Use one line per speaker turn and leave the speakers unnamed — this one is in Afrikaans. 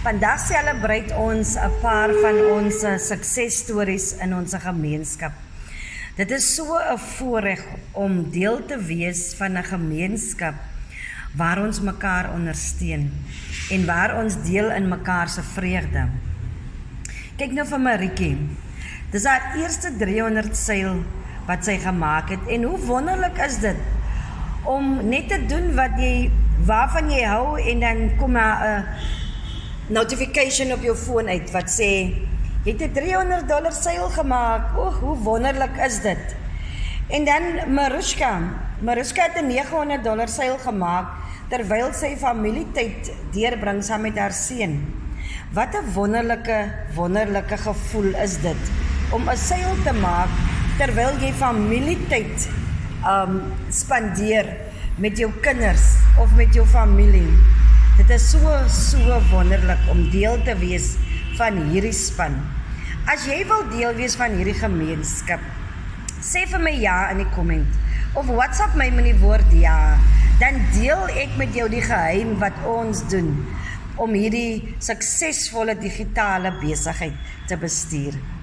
Vandag celebrate ons 'n paar van ons suksesstories in ons gemeenskap. Dit is so 'n voorreg om deel te wees van 'n gemeenskap waar ons mekaar ondersteun en waar ons deel in mekaar se vreugde. Kyk nou vir Marietjie. Dis haar eerste 300 seil wat sy gemaak het en hoe wonderlik is dit om net te doen waarvan jy hou en dan kom daar 'n notification op jou foon uit wat sê jy het 'n $300 seil gemaak. Hoe wonderlik is dit? En dan Marushka het 'n $900 seil gemaak terwyl sy familietyd deurbring saam met haar seun. Wat 'n wonderlike gevoel is dit om 'n seil te maak terwyl jy familietyd spandeer met jou kinders of met jou familie. Dit is so wonderlik om deel te wees van hierdie span. As jy wil deel wees van hierdie gemeenskap, sê vir my ja in die comment of WhatsApp my met die woord ja, dan deel ek met jou die geheim wat ons doen om hierdie suksesvolle digitale besigheid te bestuur.